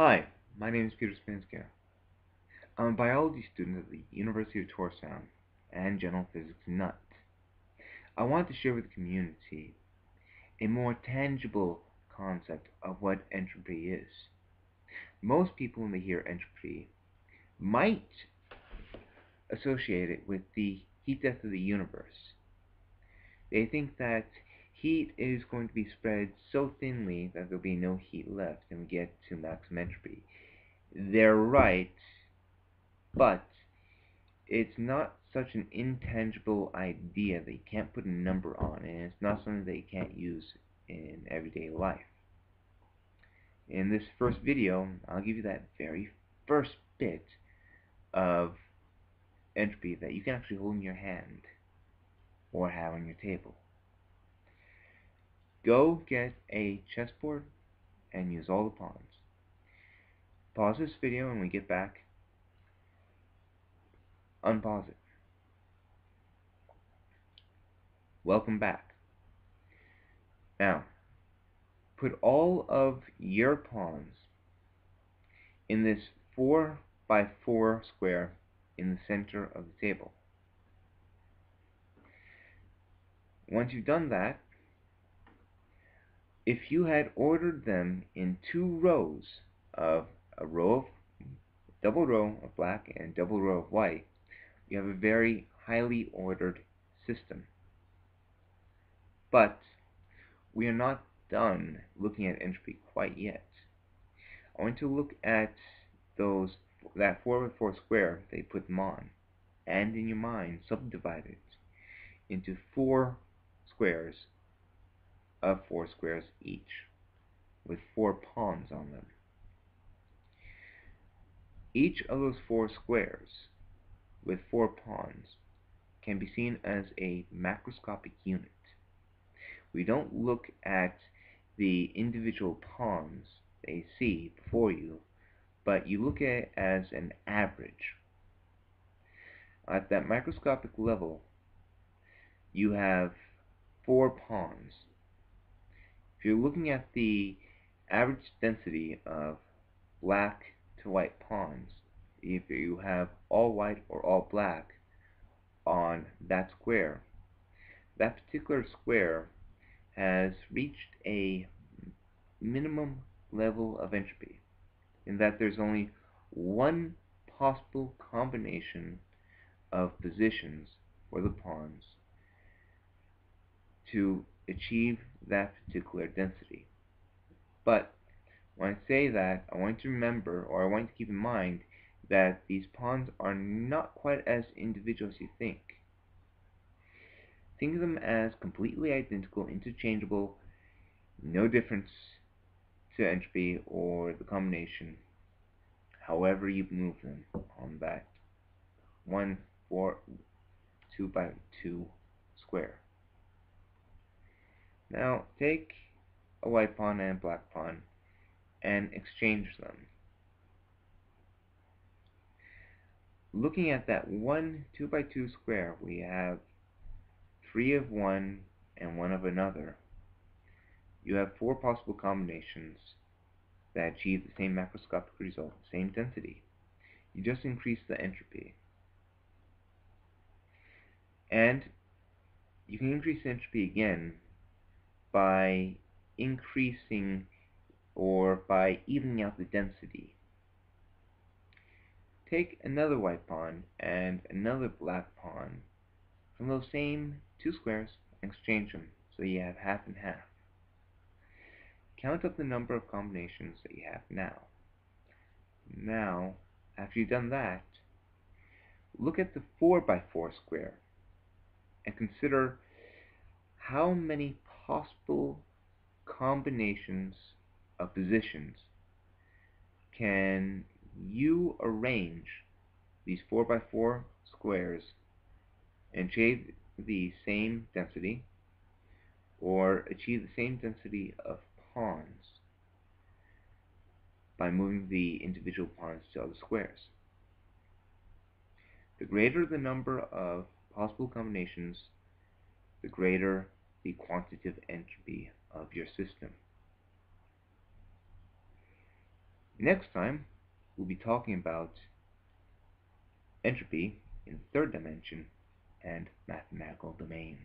Hi, my name is Peter Spinsky. I'm a biology student at the University of Tórshavn and general physics nut. I want to share with the community a more tangible concept of what entropy is. Most people, when they hear entropy, might associate it with the heat death of the universe. They think that heat is going to be spread so thinly that there'll be no heat left and we get to maximum entropy. They're right, but it's not such an intangible idea that you can't put a number on, and it's not something that you can't use in everyday life. In this first video, I'll give you that very first bit of entropy that you can actually hold in your hand or have on your table. Go get a chessboard and use all the pawns. Pause this video, and when we get back, unpause it. Welcome back. Now, put all of your pawns in this 4 by 4 square in the center of the table. Once you've done that, if you had ordered them in two rows of double row of black and double row of white, you have a very highly ordered system. But we are not done looking at entropy quite yet. I want to look at that 4 by 4 square they put them on, and in your mind subdivide it into 4 squares of 4 squares each, with 4 pawns on them. Each of those 4 squares with 4 pawns can be seen as a macroscopic unit. We don't look at the individual pawns that you see before you, but you look at it as an average. At that microscopic level, you have 4 pawns. If you're looking at the average density of black to white pawns, if you have all white or all black on that square, that particular square has reached a minimum level of entropy, in that there's only one possible combination of positions for the pawns to achieve that particular density. But when I say that, I want you to remember, or I want you to keep in mind, that these pawns are not quite as individual as you think. Think of them as completely identical, interchangeable, no difference to entropy or the combination, however you move them on that 2 by 2 square. Now take a white pawn and a black pawn and exchange them. Looking at that 2 by 2 square, we have 3 of one and 1 of another. You have 4 possible combinations that achieve the same macroscopic result, same density. You just increase the entropy. And you can increase the entropy again by increasing or by evening out the density. Take another white pawn and another black pawn from those same 2 squares and exchange them, so you have half and half. Count up the number of combinations that you have now. Now, after you've done that, look at the 4 by 4 square and consider how many possible combinations of positions can you arrange these 4 by 4 squares and achieve the same density, or achieve the same density of pawns by moving the individual pawns to other squares. The greater the number of possible combinations, the greater the quantitative entropy of your system. Next time, we'll be talking about entropy in the third dimension and mathematical domains.